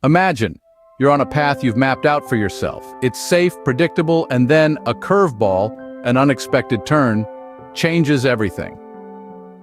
Imagine, you're on a path you've mapped out for yourself. It's safe, predictable, and then a curveball, an unexpected turn, changes everything.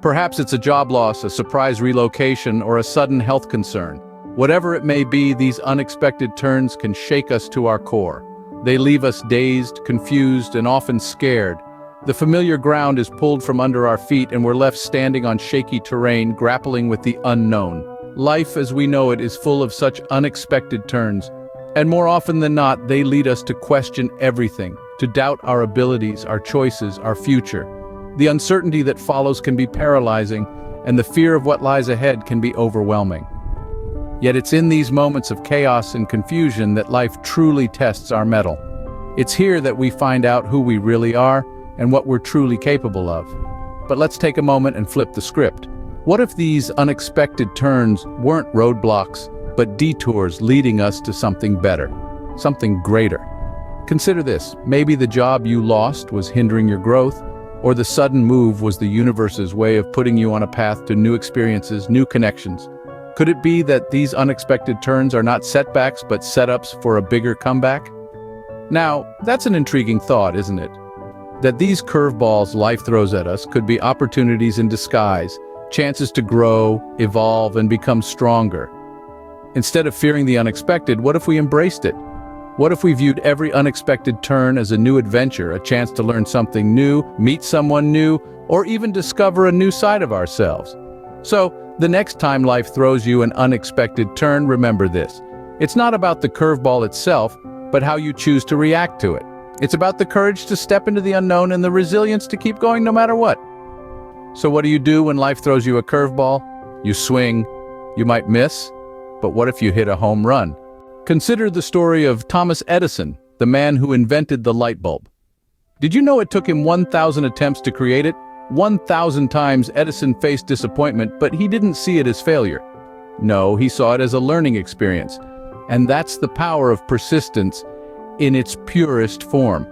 Perhaps it's a job loss, a surprise relocation, or a sudden health concern. Whatever it may be, these unexpected turns can shake us to our core. They leave us dazed, confused, and often scared. The familiar ground is pulled from under our feet and we're left standing on shaky terrain, grappling with the unknown. Life as we know it is full of such unexpected turns, and more often than not, they lead us to question everything, to doubt our abilities, our choices, our future. The uncertainty that follows can be paralyzing, and the fear of what lies ahead can be overwhelming. Yet it's in these moments of chaos and confusion that life truly tests our mettle. It's here that we find out who we really are and what we're truly capable of. But let's take a moment and flip the script. What if these unexpected turns weren't roadblocks, but detours leading us to something better, something greater? Consider this, maybe the job you lost was hindering your growth, or the sudden move was the universe's way of putting you on a path to new experiences, new connections. Could it be that these unexpected turns are not setbacks but setups for a bigger comeback? Now, that's an intriguing thought, isn't it? That these curveballs life throws at us could be opportunities in disguise, chances to grow, evolve, and become stronger. Instead of fearing the unexpected, what if we embraced it? What if we viewed every unexpected turn as a new adventure, a chance to learn something new, meet someone new, or even discover a new side of ourselves? So, the next time life throws you an unexpected turn, remember this. It's not about the curveball itself, but how you choose to react to it. It's about the courage to step into the unknown and the resilience to keep going no matter what. So what do you do when life throws you a curveball? You swing. You might miss, but what if you hit a home run? Consider the story of Thomas Edison, the man who invented the light bulb. Did you know it took him 1,000 attempts to create it? 1,000 times Edison faced disappointment, but he didn't see it as failure. No, he saw it as a learning experience. And that's the power of persistence in its purest form.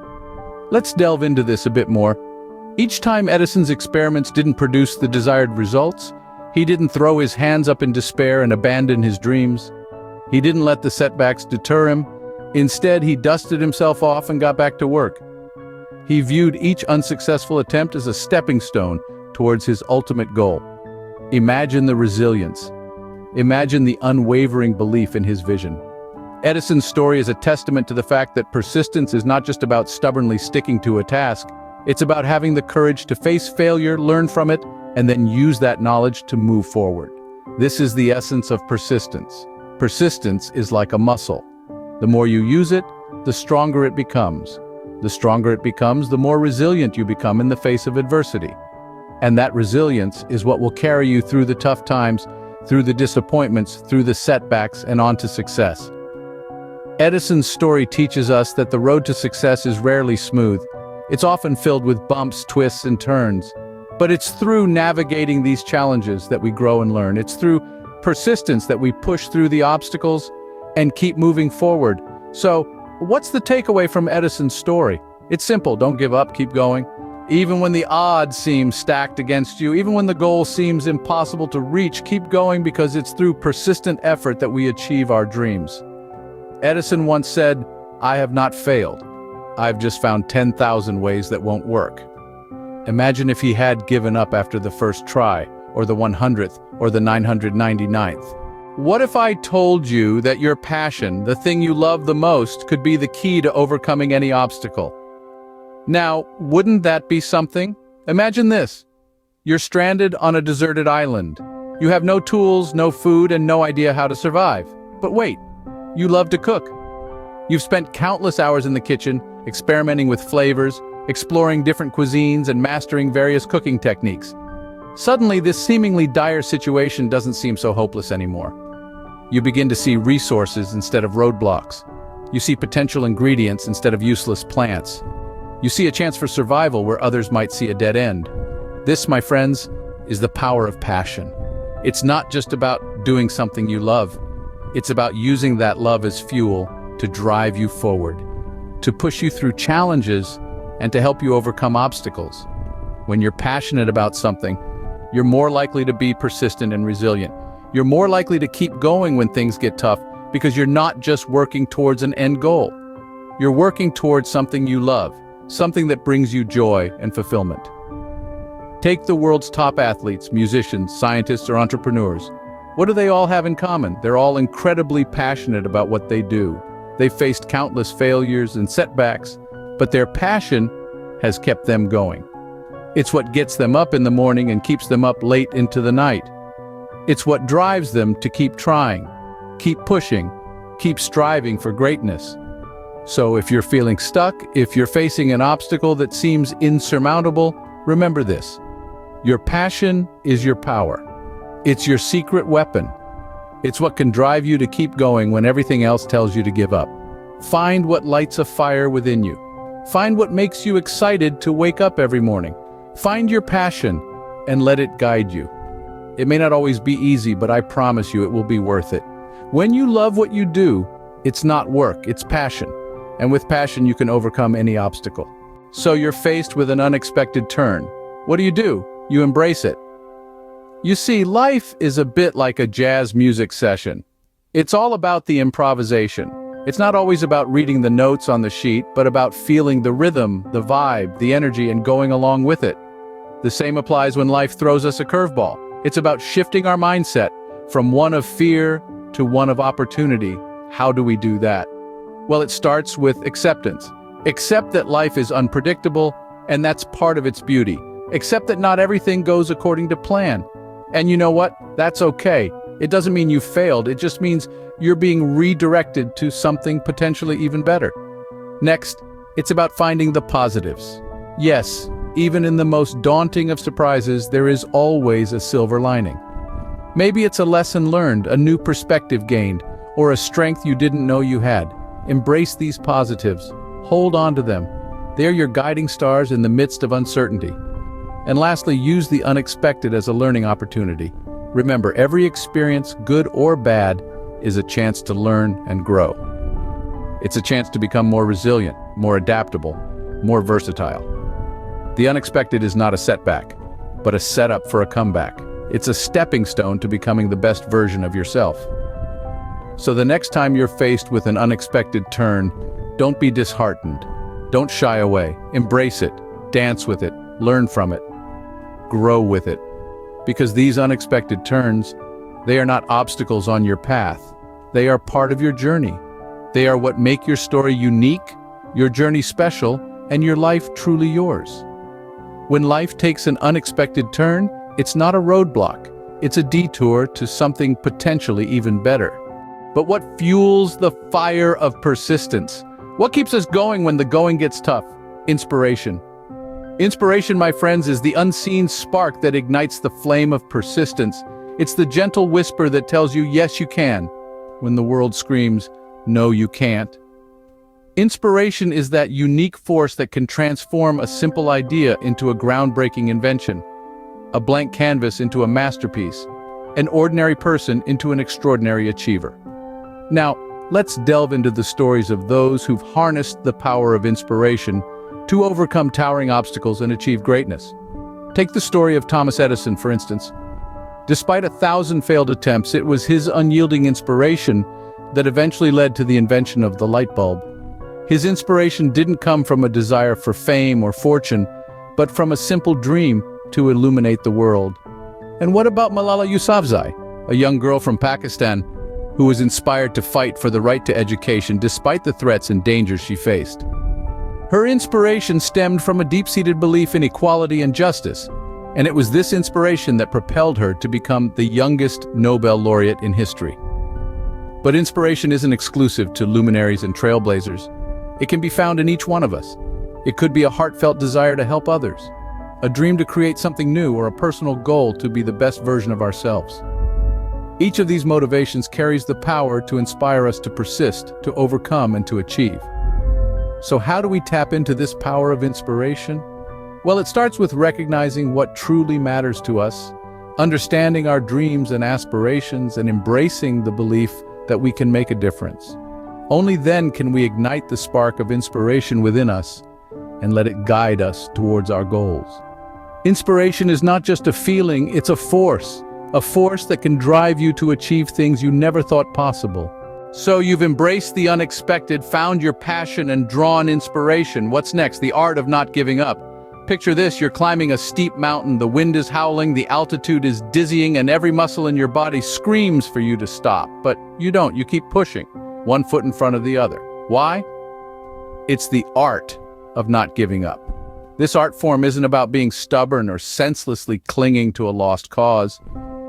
Let's delve into this a bit more. Each time Edison's experiments didn't produce the desired results, he didn't throw his hands up in despair and abandon his dreams. He didn't let the setbacks deter him. Instead, he dusted himself off and got back to work. He viewed each unsuccessful attempt as a stepping stone towards his ultimate goal. Imagine the resilience. Imagine the unwavering belief in his vision. Edison's story is a testament to the fact that persistence is not just about stubbornly sticking to a task. It's about having the courage to face failure, learn from it, and then use that knowledge to move forward. This is the essence of persistence. Persistence is like a muscle. The more you use it, the stronger it becomes. The stronger it becomes, the more resilient you become in the face of adversity. And that resilience is what will carry you through the tough times, through the disappointments, through the setbacks, and on to success. Edison's story teaches us that the road to success is rarely smooth. It's often filled with bumps, twists, and turns. But it's through navigating these challenges that we grow and learn. It's through persistence that we push through the obstacles and keep moving forward. So, what's the takeaway from Edison's story? It's simple, don't give up, keep going. Even when the odds seem stacked against you, even when the goal seems impossible to reach, keep going because it's through persistent effort that we achieve our dreams. Edison once said, "I have not failed. I've just found 10,000 ways that won't work." Imagine if he had given up after the first try, or the 100th, or the 999th. What if I told you that your passion, the thing you love the most, could be the key to overcoming any obstacle? Now, wouldn't that be something? Imagine this. You're stranded on a deserted island. You have no tools, no food, and no idea how to survive. But wait, you love to cook. You've spent countless hours in the kitchen, experimenting with flavors, exploring different cuisines, and mastering various cooking techniques. Suddenly, this seemingly dire situation doesn't seem so hopeless anymore. You begin to see resources instead of roadblocks. You see potential ingredients instead of useless plants. You see a chance for survival where others might see a dead end. This, my friends, is the power of passion. It's not just about doing something you love. It's about using that love as fuel to drive you forward, to push you through challenges, and to help you overcome obstacles. When you're passionate about something, you're more likely to be persistent and resilient. You're more likely to keep going when things get tough because you're not just working towards an end goal. You're working towards something you love, something that brings you joy and fulfillment. Take the world's top athletes, musicians, scientists, or entrepreneurs. What do they all have in common? They're all incredibly passionate about what they do. They've faced countless failures and setbacks, but their passion has kept them going. It's what gets them up in the morning and keeps them up late into the night. It's what drives them to keep trying, keep pushing, keep striving for greatness. So if you're feeling stuck, if you're facing an obstacle that seems insurmountable, remember this. Your passion is your power. It's your secret weapon. It's what can drive you to keep going when everything else tells you to give up. Find what lights a fire within you. Find what makes you excited to wake up every morning. Find your passion and let it guide you. It may not always be easy, but I promise you it will be worth it. When you love what you do, it's not work, it's passion. And with passion, you can overcome any obstacle. So you're faced with an unexpected turn. What do? You embrace it. You see, life is a bit like a jazz music session. It's all about the improvisation. It's not always about reading the notes on the sheet, but about feeling the rhythm, the vibe, the energy, and going along with it. The same applies when life throws us a curveball. It's about shifting our mindset from one of fear to one of opportunity. How do we do that? Well, it starts with acceptance. Accept that life is unpredictable, and that's part of its beauty. Accept that not everything goes according to plan. And you know what? That's okay. It doesn't mean you failed, it just means you're being redirected to something potentially even better. Next, it's about finding the positives. Yes, even in the most daunting of surprises, there is always a silver lining. Maybe it's a lesson learned, a new perspective gained, or a strength you didn't know you had. Embrace these positives. Hold on to them. They're your guiding stars in the midst of uncertainty. And lastly, use the unexpected as a learning opportunity. Remember, every experience, good or bad, is a chance to learn and grow. It's a chance to become more resilient, more adaptable, more versatile. The unexpected is not a setback, but a setup for a comeback. It's a stepping stone to becoming the best version of yourself. So the next time you're faced with an unexpected turn, don't be disheartened. Don't shy away. Embrace it, dance with it, learn from it, grow with it. Because these unexpected turns, they are not obstacles on your path. They are part of your journey. They are what make your story unique, your journey special, and your life truly yours. When life takes an unexpected turn, it's not a roadblock. It's a detour to something potentially even better. But what fuels the fire of persistence? What keeps us going when the going gets tough? Inspiration. Inspiration, my friends, is the unseen spark that ignites the flame of persistence. It's the gentle whisper that tells you, yes, you can, when the world screams, no, you can't. Inspiration is that unique force that can transform a simple idea into a groundbreaking invention, a blank canvas into a masterpiece, an ordinary person into an extraordinary achiever. Now, let's delve into the stories of those who've harnessed the power of inspiration to overcome towering obstacles and achieve greatness. Take the story of Thomas Edison, for instance. Despite 1,000 failed attempts, it was his unyielding inspiration that eventually led to the invention of the light bulb. His inspiration didn't come from a desire for fame or fortune, but from a simple dream to illuminate the world. And what about Malala Yousafzai, a young girl from Pakistan who was inspired to fight for the right to education despite the threats and dangers she faced? Her inspiration stemmed from a deep-seated belief in equality and justice, and it was this inspiration that propelled her to become the youngest Nobel laureate in history. But inspiration isn't exclusive to luminaries and trailblazers. It can be found in each one of us. It could be a heartfelt desire to help others, a dream to create something new, or a personal goal to be the best version of ourselves. Each of these motivations carries the power to inspire us to persist, to overcome, and to achieve. So how do we tap into this power of inspiration? Well, it starts with recognizing what truly matters to us, understanding our dreams and aspirations, and embracing the belief that we can make a difference. Only then can we ignite the spark of inspiration within us and let it guide us towards our goals. Inspiration is not just a feeling, it's a force that can drive you to achieve things you never thought possible. So you've embraced the unexpected, found your passion, and drawn inspiration. What's next? The art of not giving up. Picture this, you're climbing a steep mountain, the wind is howling, the altitude is dizzying, and every muscle in your body screams for you to stop. But you don't, you keep pushing, one foot in front of the other. Why? It's the art of not giving up. This art form isn't about being stubborn or senselessly clinging to a lost cause.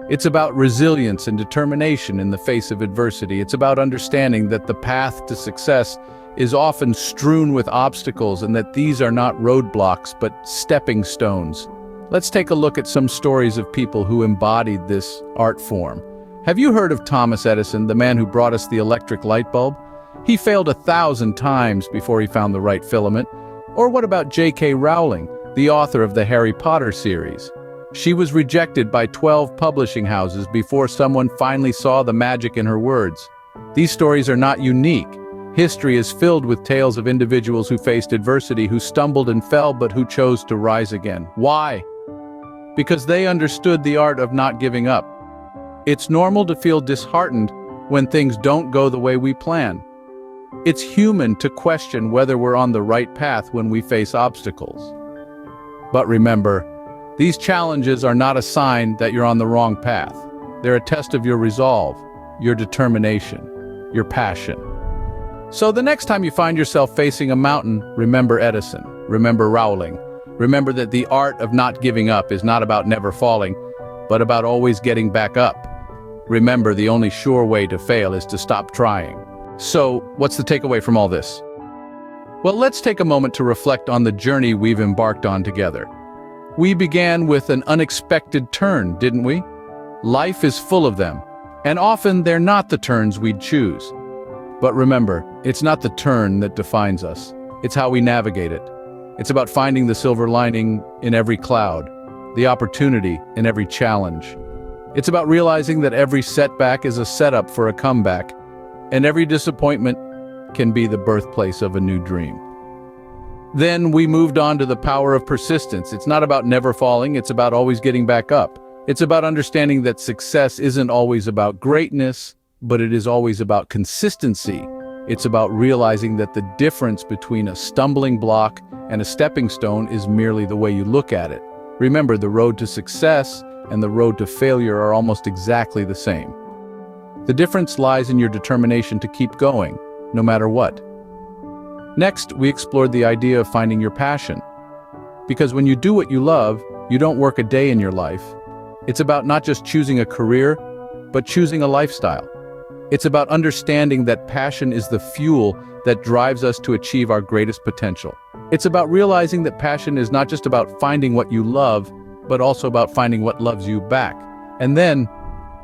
It's about resilience and determination in the face of adversity. It's about understanding that the path to success is often strewn with obstacles and that these are not roadblocks but stepping stones. Let's take a look at some stories of people who embodied this art form. Have you heard of Thomas Edison, the man who brought us the electric light bulb? He failed 1,000 times before he found the right filament. Or what about J.K. Rowling, the author of the Harry Potter series? She was rejected by 12 publishing houses before someone finally saw the magic in her words. These stories are not unique. History is filled with tales of individuals who faced adversity, who stumbled and fell, but who chose to rise again. Why? Because they understood the art of not giving up. It's normal to feel disheartened when things don't go the way we plan. It's human to question whether we're on the right path when we face obstacles. But remember, these challenges are not a sign that you're on the wrong path. They're a test of your resolve, your determination, your passion. So the next time you find yourself facing a mountain, remember Edison, remember Rowling. Remember that the art of not giving up is not about never falling, but about always getting back up. Remember, the only sure way to fail is to stop trying. So, what's the takeaway from all this? Well, let's take a moment to reflect on the journey we've embarked on together. We began with an unexpected turn, didn't we? Life is full of them, and often they're not the turns we'd choose. But remember, it's not the turn that defines us. It's how we navigate it. It's about finding the silver lining in every cloud, the opportunity in every challenge. It's about realizing that every setback is a setup for a comeback, and every disappointment can be the birthplace of a new dream. Then we moved on to the power of persistence. It's not about never falling, it's about always getting back up. It's about understanding that success isn't always about greatness, but it is always about consistency. It's about realizing that the difference between a stumbling block and a stepping stone is merely the way you look at it. Remember, the road to success and the road to failure are almost exactly the same. The difference lies in your determination to keep going, no matter what. Next, we explored the idea of finding your passion. Because when you do what you love, you don't work a day in your life. It's about not just choosing a career, but choosing a lifestyle. It's about understanding that passion is the fuel that drives us to achieve our greatest potential. It's about realizing that passion is not just about finding what you love, but also about finding what loves you back. And then,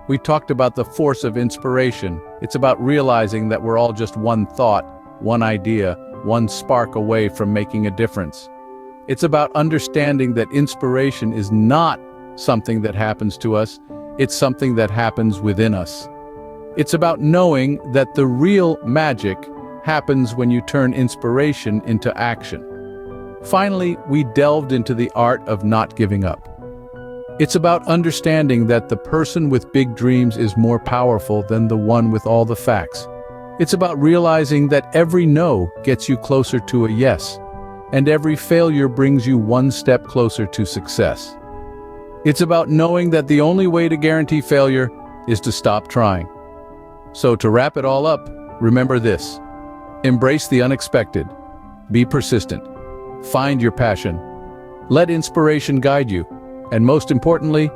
we talked about the force of inspiration. It's about realizing that we're all just one thought, one idea, one spark away from making a difference. It's about understanding that inspiration is not something that happens to us, it's something that happens within us. It's about knowing that the real magic happens when you turn inspiration into action. Finally, we delved into the art of not giving up. It's about understanding that the person with big dreams is more powerful than the one with all the facts. It's about realizing that every no gets you closer to a yes, and every failure brings you one step closer to success. It's about knowing that the only way to guarantee failure is to stop trying. So to wrap it all up, remember this: embrace the unexpected, be persistent, find your passion, let inspiration guide you, and most importantly,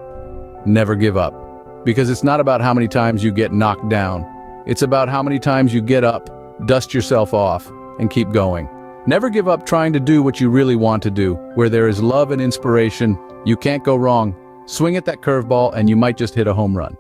never give up. Because it's not about how many times you get knocked down, it's about how many times you get up, dust yourself off, and keep going. Never give up trying to do what you really want to do. Where there is love and inspiration, you can't go wrong. Swing at that curveball and you might just hit a home run.